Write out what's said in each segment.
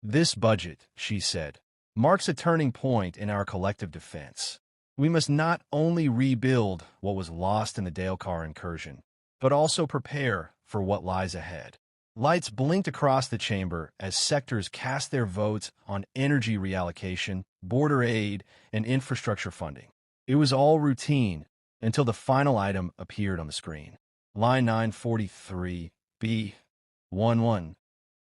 This budget, she said, marks a turning point in our collective defense. We must not only rebuild what was lost in the Dalekar incursion, but also prepare for what lies ahead. Lights blinked across the chamber as sectors cast their votes on energy reallocation, border aid, and infrastructure funding. It was all routine until the final item appeared on the screen. Line 943, B11.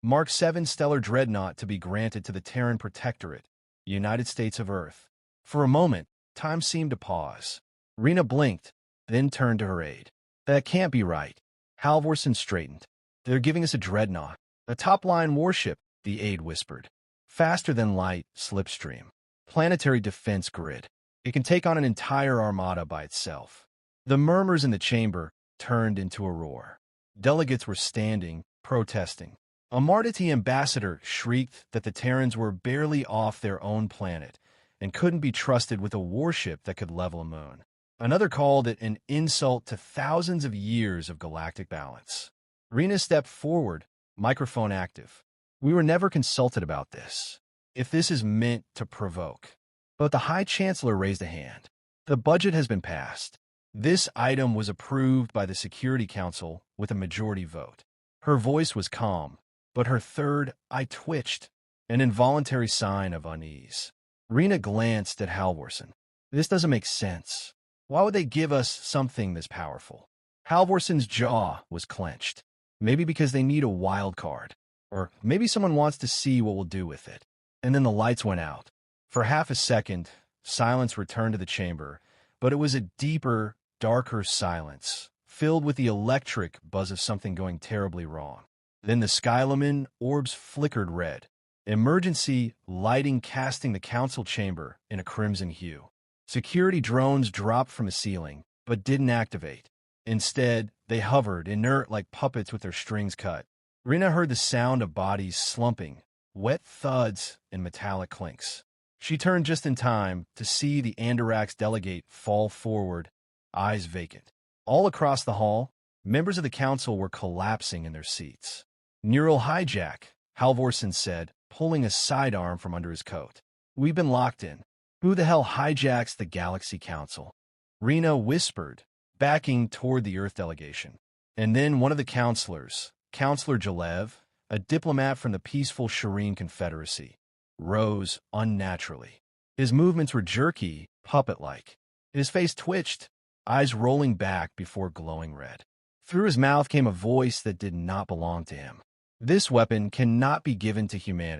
Mark 7 Stellar Dreadnought to be granted to the Terran Protectorate, United States of Earth. For a moment, time seemed to pause. Rena blinked, then turned to her aide. That can't be right. Halvorsen straightened. They're giving us a dreadnought. A top-line warship, the aide whispered. Faster than light, slipstream. Planetary defense grid. It can take on an entire armada by itself. The murmurs in the chamber turned into a roar. Delegates were standing, protesting. A Marditi ambassador shrieked that the Terrans were barely off their own planet and couldn't be trusted with a warship that could level a moon. Another called it an insult to thousands of years of galactic balance. Rena stepped forward, microphone active. We were never consulted about this. If this is meant to provoke. But the High Chancellor raised a hand. The budget has been passed. This item was approved by the Security Council with a majority vote. Her voice was calm, but her third eye twitched, an involuntary sign of unease. Rena glanced at Halvorsen. This doesn't make sense. Why would they give us something this powerful? Halvorsen's jaw was clenched. Maybe because they need a wild card. Or maybe someone wants to see what we'll do with it. And then the lights went out. For half a second, silence returned to the chamber, but it was a deeper, darker silence, filled with the electric buzz of something going terribly wrong. Then the Skylaman orbs flickered red, emergency lighting casting the council chamber in a crimson hue. Security drones dropped from the ceiling, but didn't activate. Instead, they hovered, inert like puppets with their strings cut. Rena heard the sound of bodies slumping, wet thuds and metallic clinks. She turned just in time to see the Andarax delegate fall forward, eyes vacant. All across the hall, members of the council were collapsing in their seats. Neural hijack, Halvorsen said, pulling a sidearm from under his coat. We've been locked in. Who the hell hijacks the Galaxy Council? Rena whispered, backing toward the Earth delegation. And then one of the counselors, Counselor Jalev, a diplomat from the peaceful Shireen Confederacy, rose unnaturally. His movements were jerky, puppet-like. His face twitched, eyes rolling back before glowing red. Through his mouth came a voice that did not belong to him. This weapon cannot be given to humanity.